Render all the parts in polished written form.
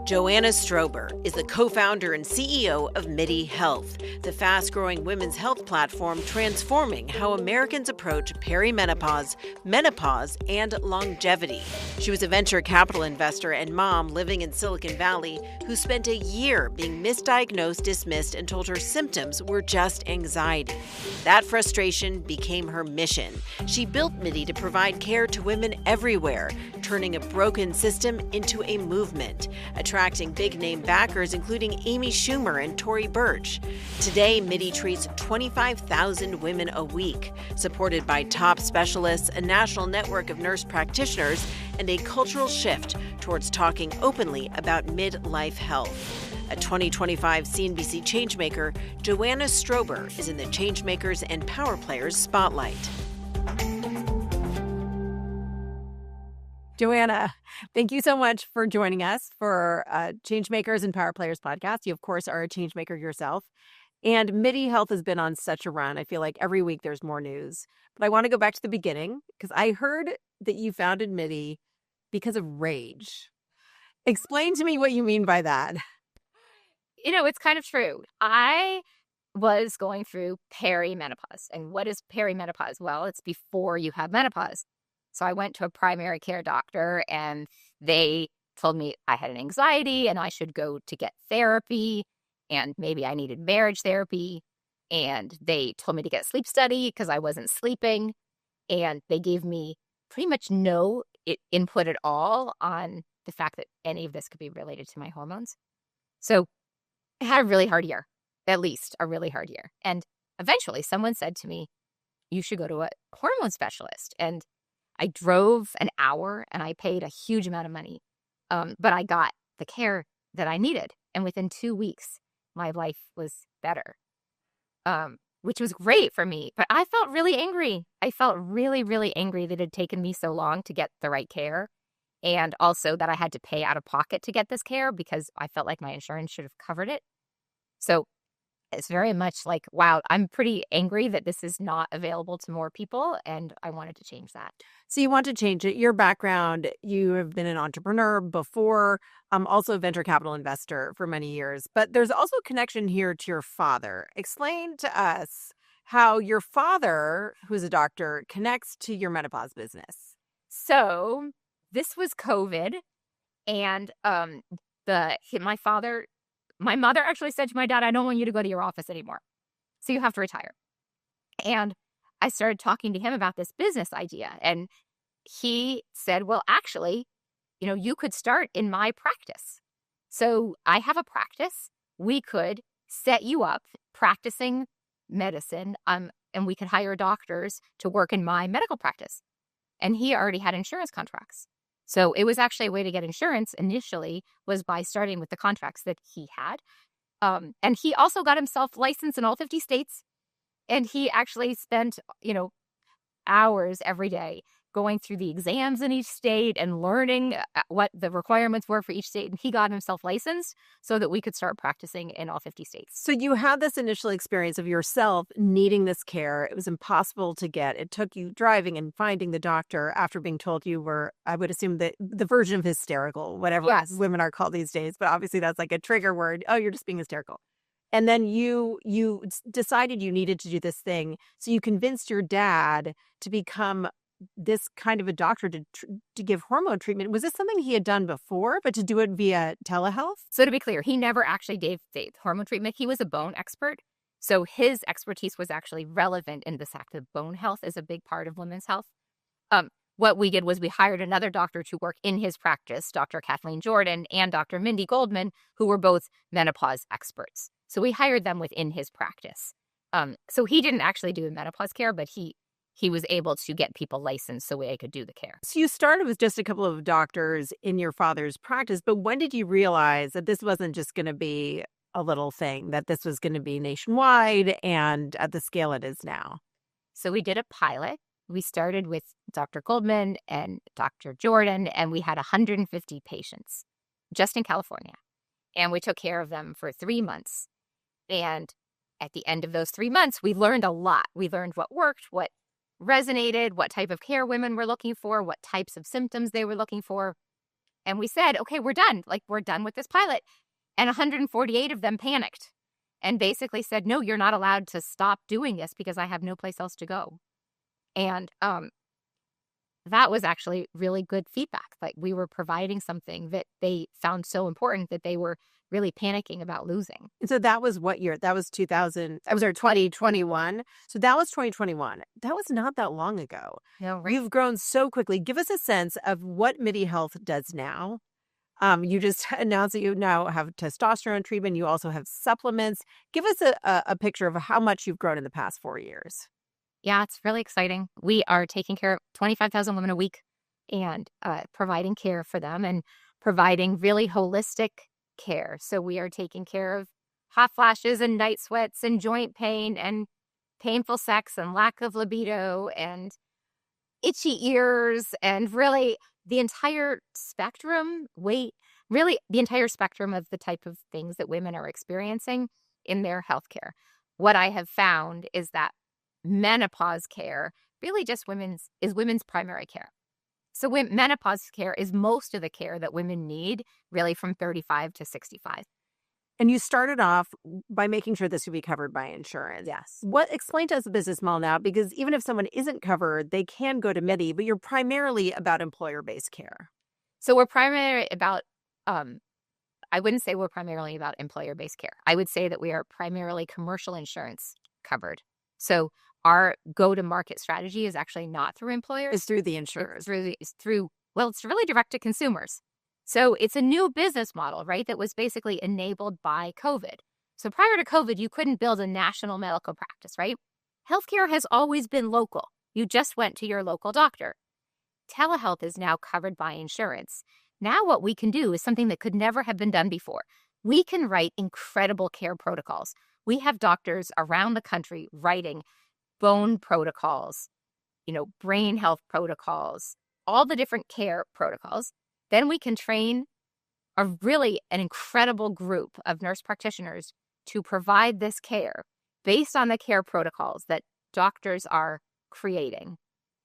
Joanna Strober is the co-founder and CEO of Midi Health, the fast-growing women's health platform transforming how Americans approach perimenopause, menopause, and longevity. She was a venture capital investor and mom living in Silicon Valley who spent a year being misdiagnosed, dismissed, and told her symptoms were just anxiety. That frustration became her mission. She built Midi to provide care to women everywhere, turning a broken system into a movement, attracting big-name backers including Amy Schumer and Tory Burch. Today, Midi treats 25,000 women a week, supported by top specialists, a national network of nurse practitioners, and a cultural shift towards talking openly about midlife health. A 2025 CNBC Changemaker, Joanna Strober is in the Changemakers and Power Players spotlight. Joanna, thank you so much for joining us for Changemakers and Power Players podcast. You, of course, are a changemaker yourself. And Midi Health has been on such a run. I feel like every week there's more news. But I want to go back to the beginning because I heard that you founded Midi because of rage. Explain to me what you mean by that. You know, it's kind of true. I was going through perimenopause. And what is perimenopause? Well, it's before you have menopause. So I went to a primary care doctor and they told me I had an anxiety and I should go to get therapy and maybe I needed marriage therapy. And they told me to get a sleep study because I wasn't sleeping. And they gave me pretty much no input at all on the fact that any of this could be related to my hormones. So I had a really hard year, at least a really hard year. And eventually someone said to me, you should go to a hormone specialist. And I drove an hour and I paid a huge amount of money, but I got the care that I needed. And within 2 weeks, my life was better, which was great for me. But I felt really angry. I felt really, really angry that it had taken me so long to get the right care. And also that I had to pay out of pocket to get this care because I felt like my insurance should have covered it. So it's very much like, wow, I'm pretty angry that this is not available to more people, and I wanted to change that. So you want to change it. Your background, you have been an entrepreneur before, also a venture capital investor for many years, but there's also a connection here to your father. Explain to us how your father, who's a doctor, connects to your menopause business. So this was COVID, and my mother actually said to my dad, I don't want you to go to your office anymore. So you have to retire. And I started talking to him about this business idea. And he said, well, actually, you could start in my practice. So I have a practice. We could set you up practicing medicine, and we could hire doctors to work in my medical practice. And he already had insurance contracts. So it was actually a way to get insurance initially was by starting with the contracts that he had. And he also got himself licensed in all 50 states. And he actually spent, hours every day going through the exams in each state and learning what the requirements were for each state. And he got himself licensed so that we could start practicing in all 50 states. So you had this initial experience of yourself needing this care. It was impossible to get. It took you driving and finding the doctor after being told you were, I would assume, the version of hysterical, whatever women are called these days. But obviously that's like a trigger word. Oh, you're just being hysterical. And then you decided you needed to do this thing. So you convinced your dad to become this kind of a doctor to give hormone treatment. Was this something he had done before, but to do it via telehealth? So to be clear, he never actually gave the hormone treatment. He was a bone expert. So his expertise was actually relevant in the fact that bone health is a big part of women's health. What we did was we hired another doctor to work in his practice, Dr. Kathleen Jordan and Dr. Mindy Goldman, who were both menopause experts. So we hired them within his practice. So he didn't actually do the menopause care, but he was able to get people licensed so I could do the care. So you started with just a couple of doctors in your father's practice, but when did you realize that this wasn't just going to be a little thing, that this was going to be nationwide and at the scale it is now? So we did a pilot. We started with Dr. Goldman and Dr. Jordan, and we had 150 patients just in California. And we took care of them for 3 months. And at the end of those 3 months, we learned a lot. We learned what worked, what resonated, what type of care women were looking for, what types of symptoms they were looking for. And we said, okay, we're done. Like, we're done with this pilot. And 148 of them panicked and basically said, no, you're not allowed to stop doing this because I have no place else to go. And that was actually really good feedback. Like, we were providing something that they found so important that they were really panicking about losing. And so that was what year? That was 2021. So that was 2021. That was not that long ago. No, right. You've grown so quickly. Give us a sense of what Midi Health does now. You just announced that you now have testosterone treatment. You also have supplements. Give us a picture of how much you've grown in the past 4 years. Yeah, it's really exciting. We are taking care of 25,000 women a week and providing care for them and providing really holistic care. So we are taking care of hot flashes and night sweats and joint pain and painful sex and lack of libido and itchy ears and really the entire spectrum, really the entire spectrum of the type of things that women are experiencing in their healthcare. What I have found is that menopause care really just women's primary care. So menopause care is most of the care that women need really from 35 to 65. And you started off by making sure this would be covered by insurance. Yes. Explain to us the business model now, because even if someone isn't covered, they can go to Midi, but you're primarily about employer-based care. So we're primarily about, I wouldn't say we're primarily about employer-based care. I would say that we are primarily commercial insurance covered. So our go-to-market strategy is actually not through employers. It's through the insurers. It's really direct to consumers. So it's a new business model, right, that was basically enabled by COVID. So prior to COVID, you couldn't build a national medical practice, right? Healthcare has always been local. You just went to your local doctor. Telehealth is now covered by insurance. Now what we can do is something that could never have been done before. We can write incredible care protocols. We have doctors around the country writing bone protocols, brain health protocols, all the different care protocols. Then we can train an incredible group of nurse practitioners to provide this care based on the care protocols that doctors are creating.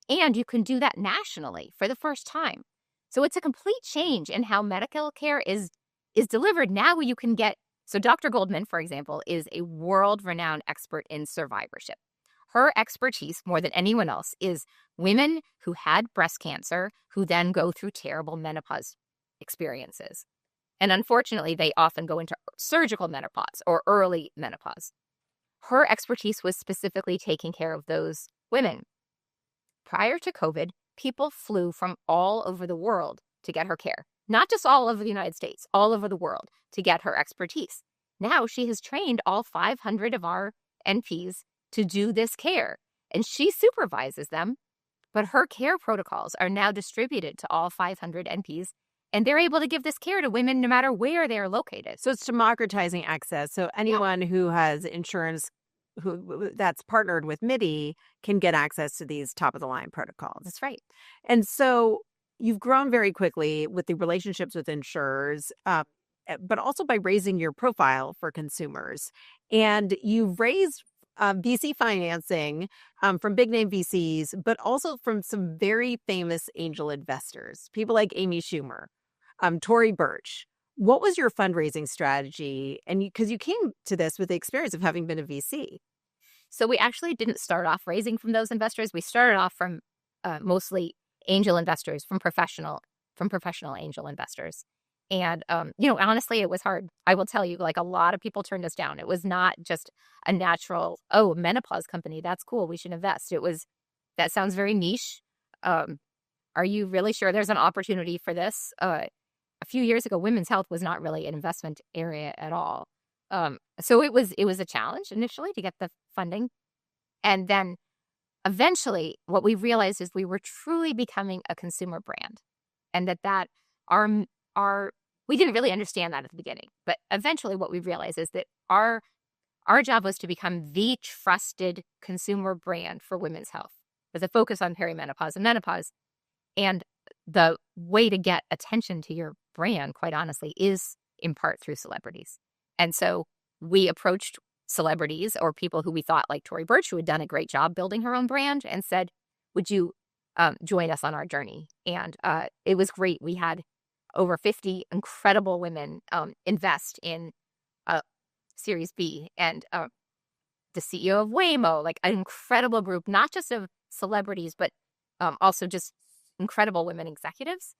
And you can do that nationally for the first time. So it's a complete change in how medical care is delivered. Now you can so Dr. Goldman, for example, is a world-renowned expert in survivorship. Her expertise, more than anyone else, is women who had breast cancer who then go through terrible menopause experiences. And unfortunately, they often go into surgical menopause or early menopause. Her expertise was specifically taking care of those women. Prior to COVID, people flew from all over the world to get her care. Not just all over the United States, all over the world to get her expertise. Now she has trained all 500 of our NPs to do this care, and she supervises them, but her care protocols are now distributed to all 500 NPs, and they're able to give this care to women no matter where they're located. So it's democratizing access. So anyone who has insurance that's partnered with Midi can get access to these top-of-the-line protocols. That's right. And so you've grown very quickly with the relationships with insurers, but also by raising your profile for consumers. And you've raised VC financing from big name VCs, but also from some very famous angel investors, people like Amy Schumer, Tory, Burch. What was your fundraising strategy? And because you came to this with the experience of having been a VC. So we actually didn't start off raising from those investors. We started off from mostly angel investors, from professional angel investors. And, honestly, it was hard. I will tell you, like, a lot of people turned us down. It was not just a natural, menopause company. That's cool. We should invest. That sounds very niche. Are you really sure there's an opportunity for this? A few years ago, women's health was not really an investment area at all. So it was a challenge initially to get the funding. And then eventually what we realized is we were truly becoming a consumer brand, and that we didn't really understand that at the beginning, but eventually what we realized is that our job was to become the trusted consumer brand for women's health with a focus on perimenopause and menopause. And the way to get attention to your brand, quite honestly, is in part through celebrities. And so we approached celebrities or people who we thought, like Tory Burch, who had done a great job building her own brand, and said, would you join us on our journey? And it was great. We had over 50 incredible women invest in Series B, and the CEO of Waymo, like an incredible group, not just of celebrities, but also just incredible women executives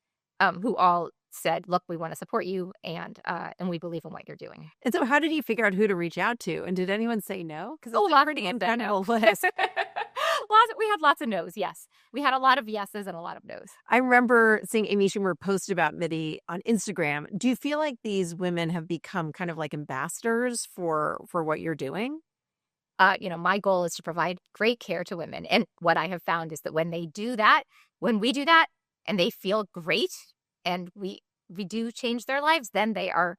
who all said, look, we want to support you, and we believe in what you're doing. And so how did you figure out who to reach out to? And did anyone say no? Because Oh, it's pretty incredible list. We had lots of no's, yes. We had a lot of yeses and a lot of no's. I remember seeing Amy Schumer post about Midi on Instagram. Do you feel like these women have become kind of like ambassadors for what you're doing? My goal is to provide great care to women. And what I have found is that when we do that, and they feel great and we do change their lives, then they are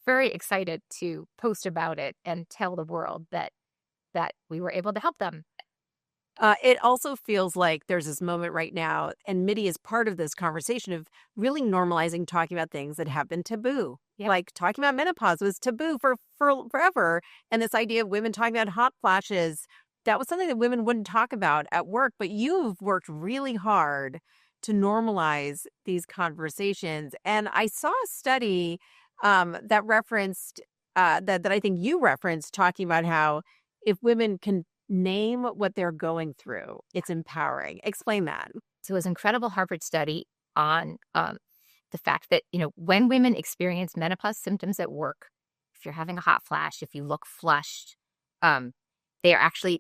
very excited to post about it and tell the world that we were able to help them. It also feels like there's this moment right now, and Midi is part of this conversation of really normalizing talking about things that have been taboo. Yep. Like talking about menopause was taboo for forever. And this idea of women talking about hot flashes, that was something that women wouldn't talk about at work. But you've worked really hard to normalize these conversations. And I saw a study that referenced, that I think you referenced, talking about how if women can name what they're going through, it's empowering. Explain that. So it was an incredible Harvard study on the fact that, when women experience menopause symptoms at work, if you're having a hot flash, if you look flushed, they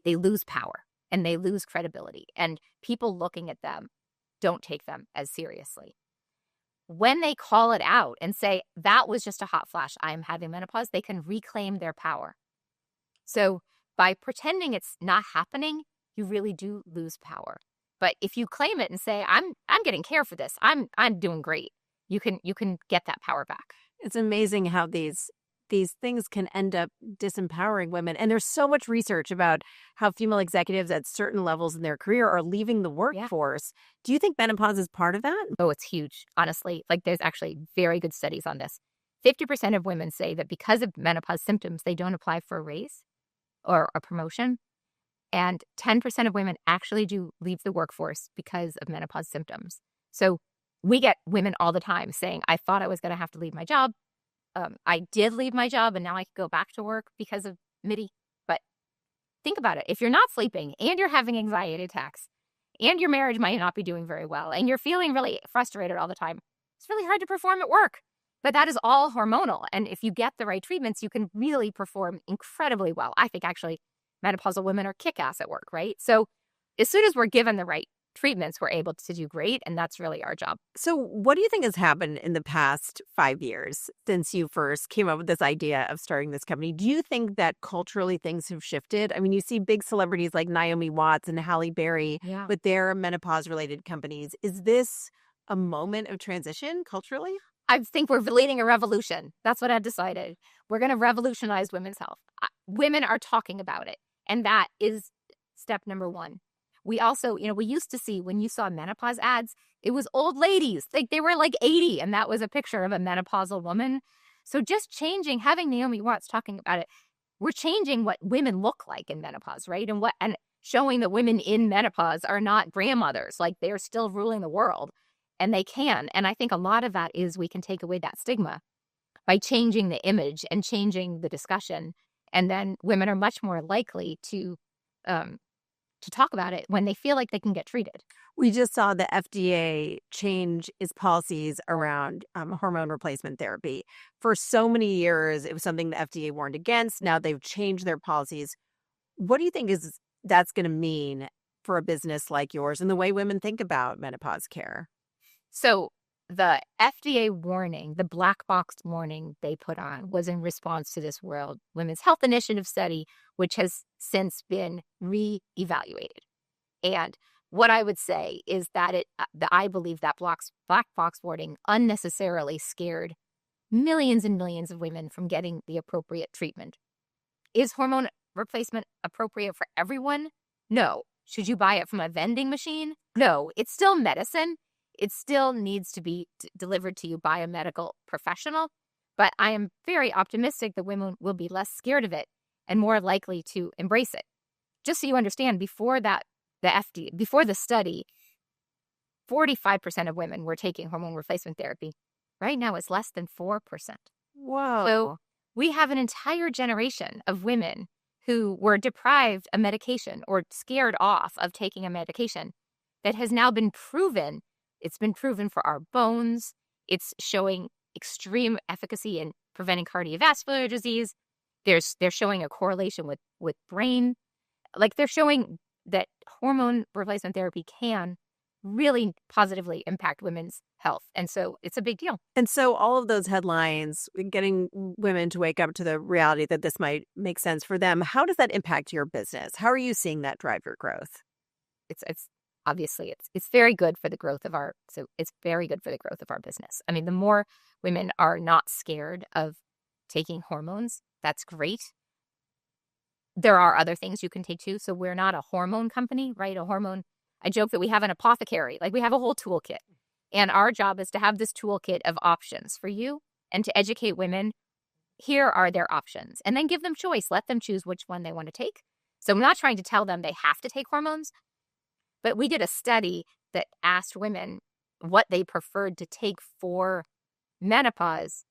lose power and they lose credibility. And people looking at them don't take them as seriously. When they call it out and say, that was just a hot flash, I am having menopause, they can reclaim their power. So by pretending it's not happening, you really do lose power. But if you claim it and say, I'm getting care for this, I'm doing great, you can get that power back. It's amazing how these things can end up disempowering women. And there's so much research about how female executives at certain levels in their career are leaving the workforce. Yeah. Do you think menopause is part of that? Oh, it's huge, honestly. Like, there's actually very good studies on this. 50% of women say that because of menopause symptoms, they don't apply for a raise or a promotion. And 10% of women actually do leave the workforce because of menopause symptoms. So we get women all the time saying, I thought I was going to have to leave my job. I did leave my job and now I can go back to work because of Midi. But think about it. If you're not sleeping and you're having anxiety attacks and your marriage might not be doing very well and you're feeling really frustrated all the time, it's really hard to perform at work. But that is all hormonal. And if you get the right treatments, you can really perform incredibly well. I think actually menopausal women are kick-ass at work, right? So as soon as we're given the right treatments, we're able to do great. And that's really our job. So what do you think has happened in the past 5 years since you first came up with this idea of starting this company? Do you think that culturally things have shifted? I mean, you see big celebrities like Naomi Watts and Halle Berry with their menopause-related companies. Is this a moment of transition culturally? I think we're leading a revolution. That's what I decided. We're going to revolutionize women's health. Women are talking about it. And that is step number one. We also, we used to see when you saw menopause ads, it was old ladies. Like they were like 80 and that was a picture of a menopausal woman. So just changing, having Naomi Watts talking about it, we're changing what women look like in menopause, right? And showing that women in menopause are not grandmothers. Like they're still ruling the world. And they can. And I think a lot of that is we can take away that stigma by changing the image and changing the discussion. And then women are much more likely to talk about it when they feel like they can get treated. We just saw the FDA change its policies around hormone replacement therapy. For so many years, it was something the FDA warned against. Now they've changed their policies. What do you think that's going to mean for a business like yours and the way women think about menopause care? So the FDA warning, the black box warning they put on was in response to this World Women's Health Initiative study, which has since been reevaluated. And what I would say is that I believe that black box warning unnecessarily scared millions and millions of women from getting the appropriate treatment. Is hormone replacement appropriate for everyone? No. Should you buy it from a vending machine? No. It's still medicine. It still needs to be delivered to you by a medical professional. But I am very optimistic that women will be less scared of it and more likely to embrace it. Just so you understand, before the study, 45% of women were taking hormone replacement therapy. right now it's less than 4%. Whoa. So we have an entire generation of women who were deprived of medication or scared off of taking a medication that has now been proven. It's been proven for our bones. It's showing extreme efficacy in preventing cardiovascular disease. They're showing a correlation with brain. Like they're showing that hormone replacement therapy can really positively impact women's health. And so it's a big deal. And so all of those headlines, getting women to wake up to the reality that this might make sense for them, how does that impact your business? How are you seeing that drive your growth? It's obviously it's very good for the growth of our business. I mean, the more women are not scared of taking hormones, that's great. There are other things you can take too. So we're not a hormone company, right? I joke that we have an apothecary, like we have a whole toolkit. And our job is to have this toolkit of options for you and to educate women. Here are their options. And then give them choice. Let them choose which one they want to take. So I'm not trying to tell them they have to take hormones. But we did a study that asked women what they preferred to take for menopause.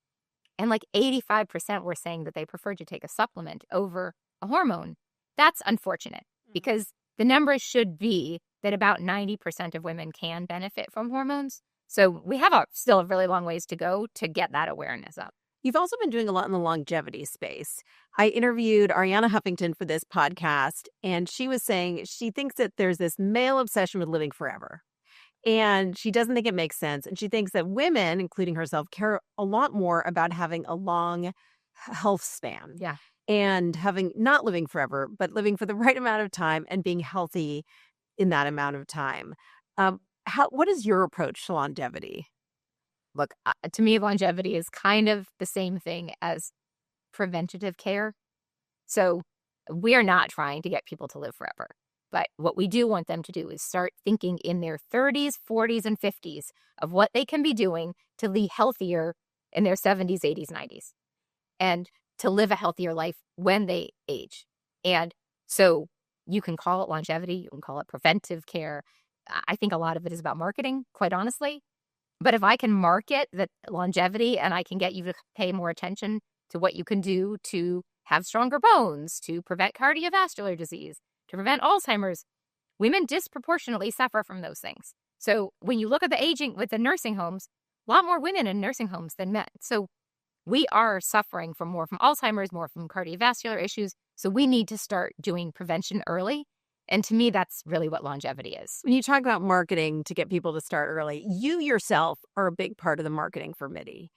And like 85% were saying that they preferred to take a supplement over a hormone. That's unfortunate because the numbers should be that about 90% of women can benefit from hormones. So we have still a really long ways to go to get that awareness up. You've also been doing a lot in the longevity space. I interviewed Ariana Huffington for this podcast, and she was saying she thinks that there's this male obsession with living forever. And she doesn't think it makes sense. And she thinks that women, including herself, care a lot more about having a long health span. Yeah. And not living forever, but living for the right amount of time and being healthy in that amount of time. What is your approach to longevity? Look, to me, longevity is kind of the same thing as preventative care. So we're not trying to get people to live forever. But what we do want them to do is start thinking in their 30s, 40s, and 50s of what they can be doing to be healthier in their 70s, 80s, 90s. And to live a healthier life when they age. And so you can call it longevity, you can call it preventive care. I think a lot of it is about marketing, quite honestly. But if I can market that longevity and I can get you to pay more attention to what you can do to have stronger bones, to prevent cardiovascular disease, to prevent Alzheimer's, women disproportionately suffer from those things. So when you look at the aging with the nursing homes, a lot more women in nursing homes than men. So we are suffering from more from Alzheimer's, more from cardiovascular issues. So we need to start doing prevention early. And to me, that's really what longevity is. When you talk about marketing to get people to start early, you yourself are a big part of the marketing for Midi.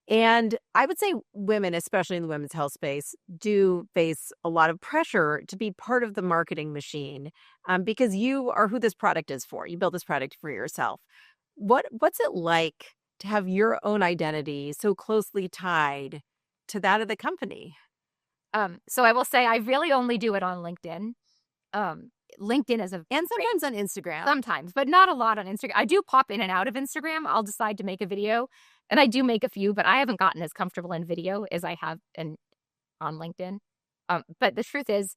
And I would say women, especially in the women's health space, do face a lot of pressure to be part of the marketing machine because you are who this product is for. You built this product for yourself. What's it like to have your own identity so closely tied to that of the company? So I will say I really only do it on LinkedIn. LinkedIn is and sometimes on Instagram. Sometimes, but not a lot on Instagram. I do pop in and out of Instagram. I'll decide to make a video, and I do make a few, but I haven't gotten as comfortable in video as I have on LinkedIn. But the truth is,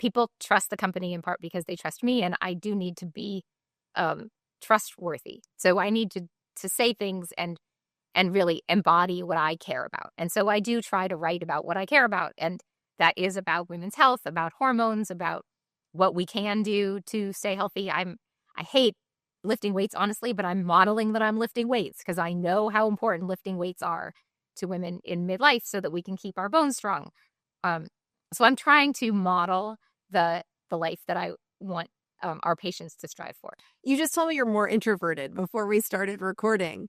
people trust the company in part because they trust me, and I do need to be trustworthy. So I need to say things and really embody what I care about. And so I do try to write about what I care about, and that is about women's health, about hormones, about what we can do to stay healthy. I hate lifting weights, honestly, but I'm modeling that I'm lifting weights because I know how important lifting weights are to women in midlife so that we can keep our bones strong. So I'm trying to model the life that I want our patients to strive for. You just told me you're more introverted before we started recording.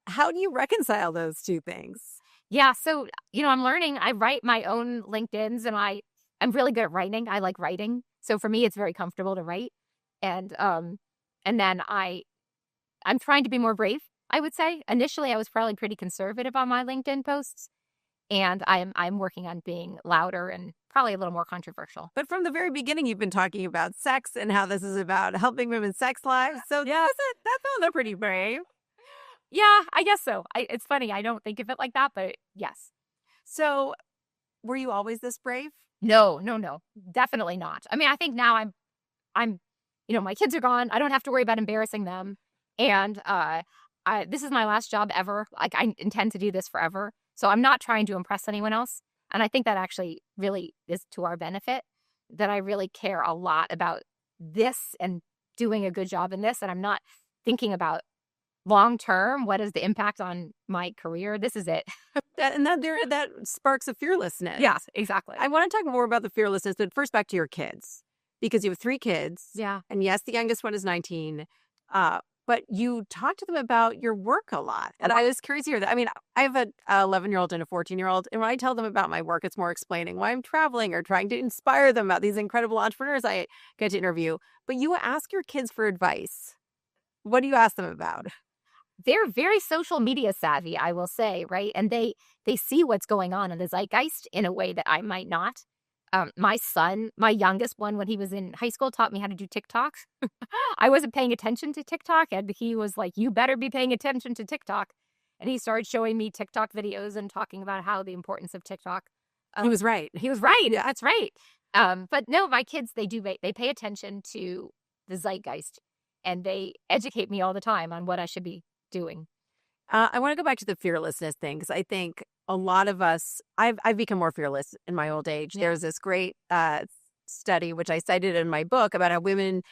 How do you reconcile those two things? Yeah, so, I'm learning. I write my own LinkedIns, and I'm really good at writing. I like writing. So for me, it's very comfortable to write. And then I'm trying to be more brave, I would say. Initially, I was probably pretty conservative on my LinkedIn posts. And I'm working on being louder and probably a little more controversial. But from the very beginning, you've been talking about sex and how this is about helping women's sex lives. So yeah, that's also pretty brave. Yeah, I guess so. It's funny. I don't think of it like that, but yes. So were you always this brave? No, definitely not. I mean, I think now I'm, my kids are gone. I don't have to worry about embarrassing them. And this is my last job ever. Like, I intend to do this forever. So I'm not trying to impress anyone else. And I think that actually really is to our benefit, that I really care a lot about this and doing a good job in this. And I'm not thinking about long term, what is the impact on my career? This is it. That sparks a fearlessness. Yeah, exactly. I want to talk more about the fearlessness, but first back to your kids, because you have 3 kids. Yeah. And yes, the youngest one is 19. But you talk to them about your work a lot. And I was curious to hear that. I mean, I have an 11-year-old and a 14-year-old. And when I tell them about my work, it's more explaining why I'm traveling or trying to inspire them about these incredible entrepreneurs I get to interview. But you ask your kids for advice. What do you ask them about? They're very social media savvy, I will say, right? And they see what's going on in the zeitgeist in a way that I might not. My son, my youngest one, when he was in high school, taught me how to do TikTok. I wasn't paying attention to TikTok, and he was like, you better be paying attention to TikTok. And he started showing me TikTok videos and talking about how the importance of TikTok. He was right. He was right. Yeah. That's right. But no, my kids, they pay attention to the zeitgeist, and they educate me all the time on what I should be doing. I want to go back to the fearlessness thing, because I think a lot of us, I've become more fearless in my old age. Yeah. There's this great study, which I cited in my book, about how women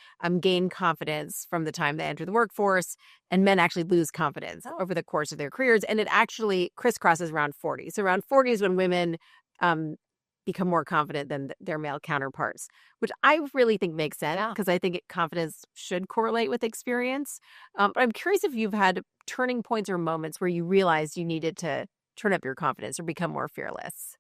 gain confidence from the time they enter the workforce, and men actually lose confidence over the course of their careers. And it actually crisscrosses around 40. So around 40 is when women become more confident than their male counterparts, which I really think makes sense, because I think confidence should correlate with experience. But I'm curious if you've had turning points or moments where you realized you needed to turn up your confidence or become more fearless.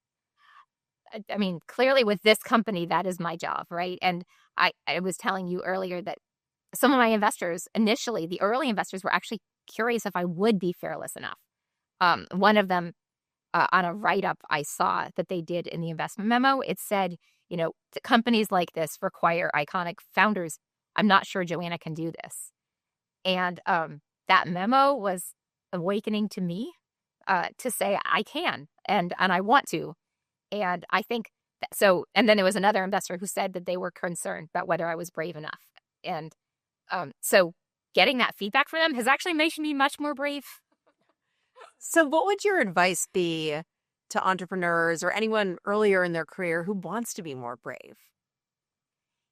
I mean, clearly with this company, that is my job, right? And I was telling you earlier that some of my investors, initially, the early investors, were actually curious if I would be fearless enough. One of them, on a write-up I saw that they did in the investment memo, it said, companies like this require iconic founders. I'm not sure Joanna can do this. And that memo was awakening to me to say I can and I want to. And I think so. And then there was another investor who said that they were concerned about whether I was brave enough. And so getting that feedback from them has actually made me much more brave. So what would your advice be to entrepreneurs or anyone earlier in their career who wants to be more brave?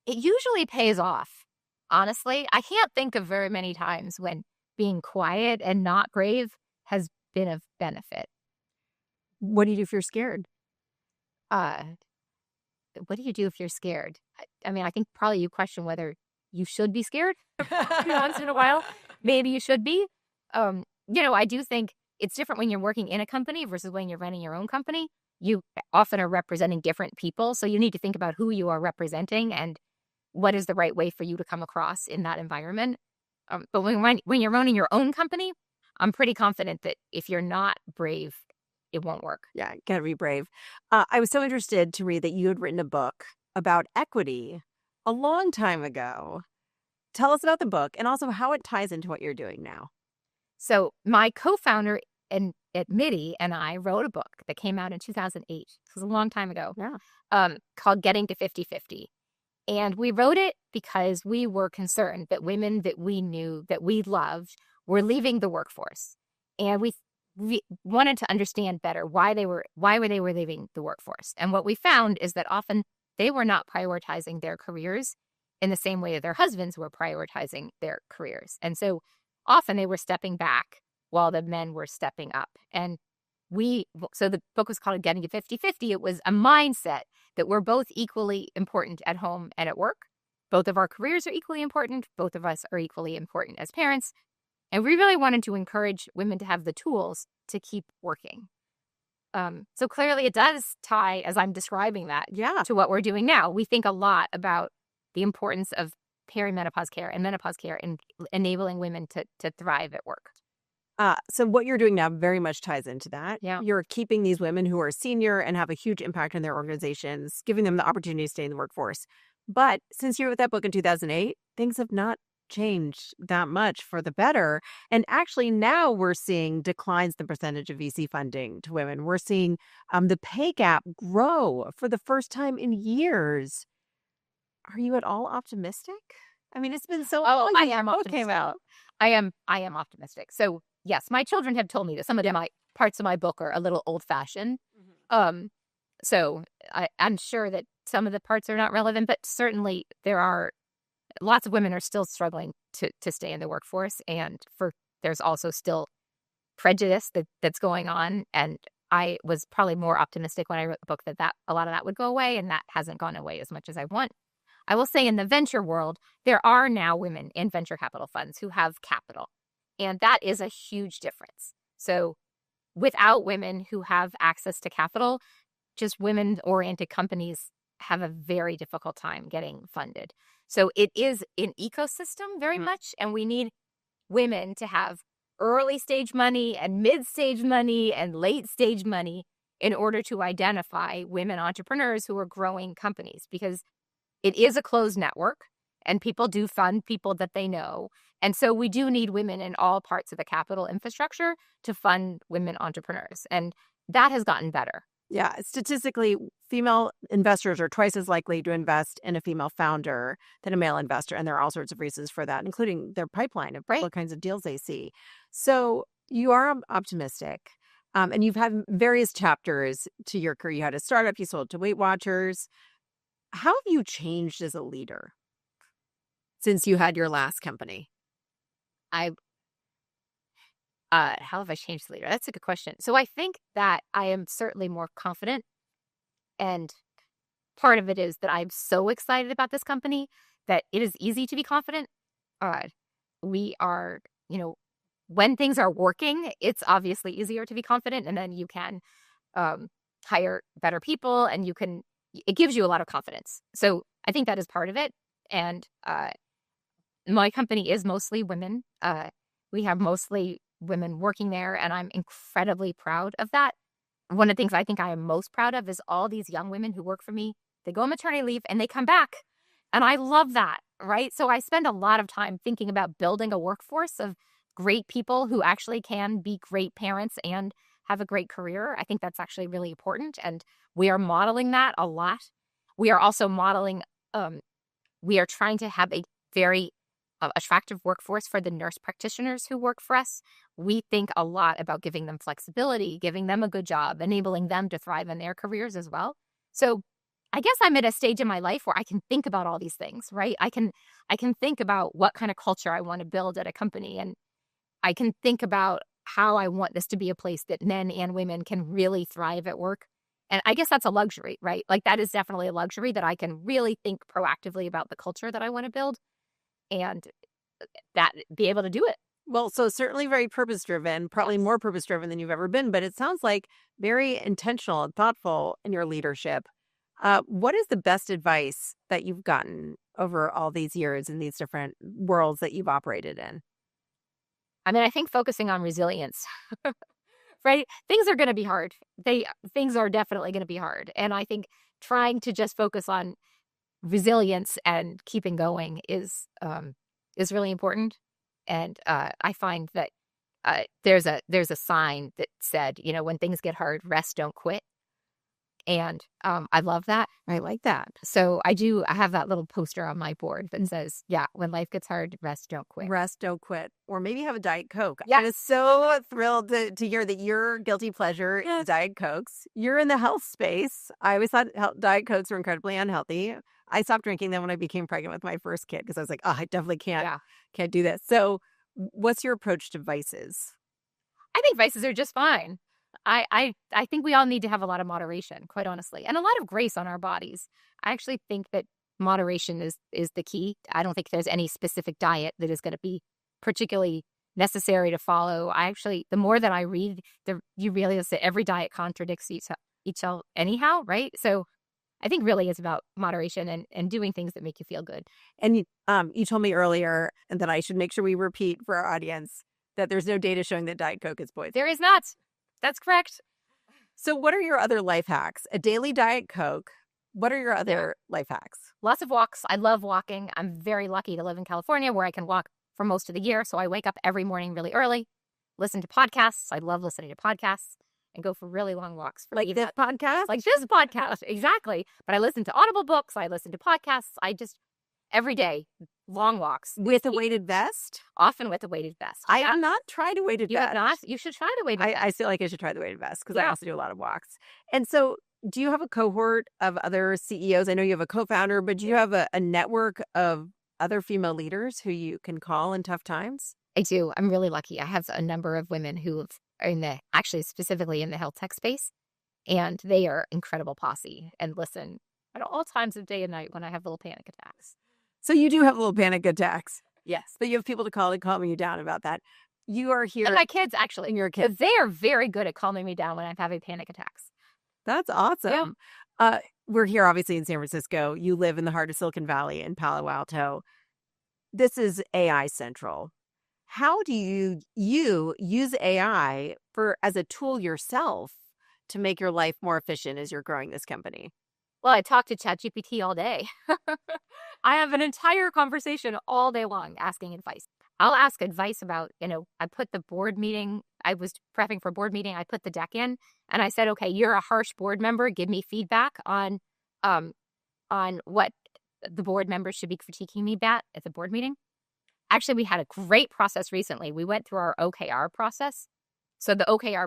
It usually pays off. Honestly, I can't think of very many times when being quiet and not brave has been of benefit. What do you do if you're scared? What do you do if you're scared? I mean, I think probably you question whether you should be scared once in a while. Maybe you should be. I do think it's different when you're working in a company versus when you're running your own company. You often are representing different people. So you need to think about who you are representing and what is the right way for you to come across in that environment. But when you're running your own company, I'm pretty confident that if you're not brave, it won't work. Yeah, gotta be brave. I was so interested to read that you had written a book about equity a long time ago. Tell us about the book and also how it ties into what you're doing now. So my co-founder at Midi and I wrote a book that came out in 2008. This was a long time ago. Yeah. Called Getting to 50/50. And we wrote it because we were concerned that women that we knew, that we loved, were leaving the workforce. And we wanted to understand better why they were leaving the workforce. And what we found is that often they were not prioritizing their careers in the same way that their husbands were prioritizing their careers. And so often they were stepping back while the men were stepping up. And so the book was called Getting to 50/50. It was a mindset that we're both equally important at home and at work. Both of our careers are equally important. Both of us are equally important as parents. And we really wanted to encourage women to have the tools to keep working. So clearly it does tie, as I'm describing that, to what we're doing now. We think a lot about the importance of perimenopause care and menopause care in enabling women to thrive at work. So what you're doing now very much ties into that. Yeah. You're keeping these women who are senior and have a huge impact on their organizations, giving them the opportunity to stay in the workforce. But since you wrote that book in 2008, things have not changed that much for the better. And actually now we're seeing declines in the percentage of VC funding to women. We're seeing the pay gap grow for the first time in years. Are you at all optimistic? I mean, it's been so long I am since the book optimistic. came out. I am optimistic. So yes, my children have told me that some of my parts of my book are a little old-fashioned. So I'm sure that some of the parts are not relevant, but certainly there are lots of women are still struggling to stay in the workforce, and there's also still prejudice that's going on. And I was probably more optimistic when I wrote the book that a lot of that would go away, and that hasn't gone away as much as I want. I will say in the venture world, there are now women in venture capital funds who have capital, and that is a huge difference. So without women who have access to capital, just women-oriented companies have a very difficult time getting funded. So it is an ecosystem very much, and we need women to have early stage money and mid stage money and late stage money in order to identify women entrepreneurs who are growing companies, because it is a closed network and people do fund people that they know. And so we do need women in all parts of the capital infrastructure to fund women entrepreneurs. And that has gotten better. Yeah, statistically, female investors are twice as likely to invest in a female founder than a male investor. And there are all sorts of reasons for that, including their pipeline of what kinds of deals they see. So you are optimistic. And you've had various chapters to your career. You had a startup, you sold to Weight Watchers. How have you changed as a leader since you had your last company? How have I changed the leader? That's a good question. So I think that I am certainly more confident. And part of it is that I'm so excited about this company that it is easy to be confident. We are, when things are working, it's obviously easier to be confident. And then you can hire better people and it gives you a lot of confidence. So I think that is part of it. And my company is mostly women. We have mostly women working there, and I'm incredibly proud of that. One of the things I think I am most proud of is all these young women who work for me. They go on maternity leave and they come back, and I love that, right? So I spend a lot of time thinking about building a workforce of great people who actually can be great parents and have a great career. I think that's actually really important, and we are modeling that a lot. We are also modeling, we are trying to have a very attractive workforce for the nurse practitioners who work for us. We think a lot about giving them flexibility, giving them a good job, enabling them to thrive in their careers as well. So I guess I'm at a stage in my life where I can think about all these things, right? I can think about what kind of culture I want to build at a company, and I can think about how I want this to be a place that men and women can really thrive at work. And I guess that's a luxury, right? Like that is definitely a luxury that I can really think proactively about the culture that I want to build and that be able to do it. Well, so certainly very purpose-driven, probably more purpose-driven than you've ever been, but it sounds like very intentional and thoughtful in your leadership. What is the best advice that you've gotten over all these years in these different worlds that you've operated in? I mean, I think focusing on resilience, right? Things are going to be hard. Things are definitely going to be hard. And I think trying to just focus on resilience and keeping going is really important. And I find that there's a sign that said, when things get hard, rest, don't quit. And I love that. I like that. So I have that little poster on my board that says, when life gets hard, rest, don't quit. Rest, don't quit. Or maybe have a Diet Coke. Yeah. I was so thrilled to hear that your guilty pleasure is Diet Cokes. You're in the health space. I always thought Diet Cokes were incredibly unhealthy. I stopped drinking them when I became pregnant with my first kid because I was like, I definitely can't do this. So what's your approach to vices? I think vices are just fine. I think we all need to have a lot of moderation, quite honestly, and a lot of grace on our bodies. I actually think that moderation is the key. I don't think there's any specific diet that is going to be particularly necessary to follow. The more that I read, you realize that every diet contradicts each other anyhow, right? So I think really it's about moderation and doing things that make you feel good. And you told me earlier, and that I should make sure we repeat for our audience, that there's no data showing that Diet Coke is poison. There is not. That's correct. So what are your other life hacks? A daily Diet Coke. What are your other life hacks? Lots of walks. I love walking. I'm very lucky to live in California where I can walk for most of the year. So I wake up every morning really early, listen to podcasts. I love listening to podcasts and go for really long walks. Like this podcast? Like this podcast, exactly. But I listen to Audible books. I listen to podcasts. Every day, long walks. With a weighted vest? Often with a weighted vest. I have not tried a weighted You vest. have not? You should try the weighted vest. I feel like I should try the weighted vest because I Yeah. also do a lot of walks. And so do you have a cohort of other CEOs? I know you have a co-founder, but do you have a network of other female leaders who you can call in tough times? I do. I'm really lucky. I have a number of women who are actually specifically in the health tech space, and they are incredible posse and listen at all times of day and night when I have little panic attacks. So you do have little panic attacks, Yes. but you have people to call to calm you down about that. You are here. And my kids, actually. And your kids. They are very good at calming me down when I'm having panic attacks. That's awesome. We're here, obviously, in San Francisco. You live in the heart of Silicon Valley in Palo Alto. This is AI central. How do you use AI as a tool yourself to make your life more efficient as you're growing this company? Well, I talk to ChatGPT all day. I have an entire conversation all day long asking advice. I'll ask advice about, I put the board meeting, I was prepping for board meeting, I put the deck in, and I said, okay, you're a harsh board member, give me feedback on what the board members should be critiquing me about at the board meeting. Actually, we had a great process recently. We went through our OKR process. So the OKR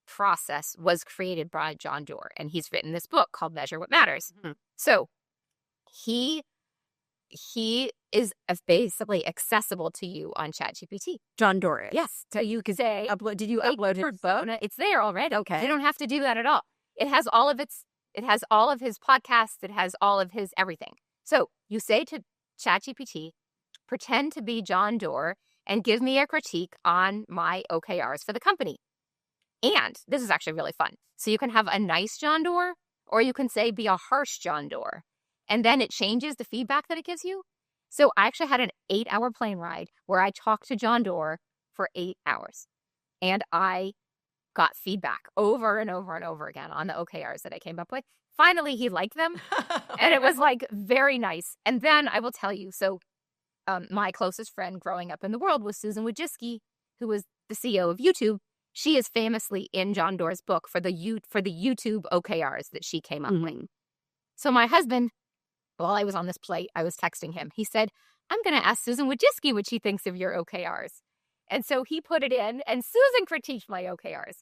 process was created by John Doerr, and he's written this book called Measure What Matters. Mm-hmm. So he is basically accessible to you on ChatGPT. John Doerr. Yes. So you could say, Did you upload his book? It's there already. Okay. You don't have to do that at all. It has all of his podcasts. It has all of his everything. So you say to ChatGPT, pretend to be John Doerr and give me a critique on my OKRs for the company. And this is actually really fun. So you can have a nice John Doerr, or you can say be a harsh John Doerr. And then it changes the feedback that it gives you. So I actually had an 8-hour plane ride where I talked to John Doerr for 8 hours. And I got feedback over and over and over again on the OKRs that I came up with. Finally, he liked them. And it was very nice. And then I will tell you, so my closest friend growing up in the world was Susan Wojcicki, who was the CEO of YouTube. She is famously in John Doerr's book for the YouTube OKRs that she came up with. So my husband, while I was on this flight, I was texting him. He said, I'm going to ask Susan Wojcicki what she thinks of your OKRs. And so he put it in, and Susan critiqued my OKRs.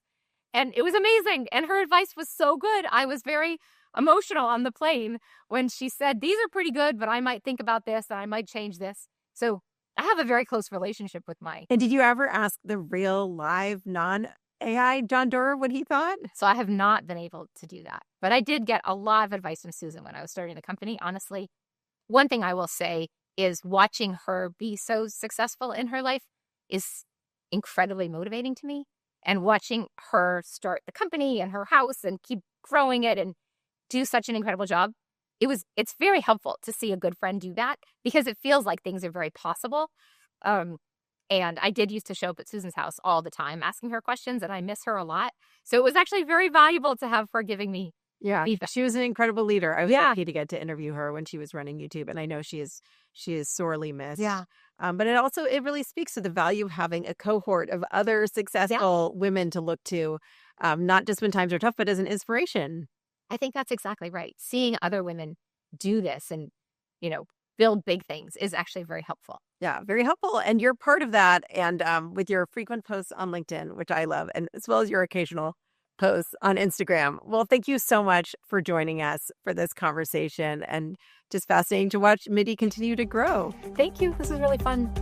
And it was amazing. And her advice was so good. I was very emotional on the plane when she said, these are pretty good, but I might think about this and I might change this. So I have a very close relationship with my. And did you ever ask the real live non-AI John Doerr what he thought? So I have not been able to do that. But I did get a lot of advice from Susan when I was starting the company. Honestly, one thing I will say is watching her be so successful in her life is incredibly motivating to me. And watching her start the company and her house and keep growing it and do such an incredible job, it's very helpful to see a good friend do that because it feels like things are very possible. And I did used to show up at Susan's house all the time asking her questions, and I miss her a lot. So it was actually very valuable to have her giving me feedback. She was an incredible leader. I was lucky to get to interview her when she was running YouTube, and I know she is sorely missed. Yeah. But it really speaks to the value of having a cohort of other successful women to look to, not just when times are tough, but as an inspiration. I think that's exactly right. Seeing other women do this and, build big things is actually very helpful. Yeah, very helpful. And you're part of that. And with your frequent posts on LinkedIn, which I love, and as well as your occasional posts on Instagram. Well, thank you so much for joining us for this conversation, and just fascinating to watch Midi continue to grow. Thank you. This was really fun.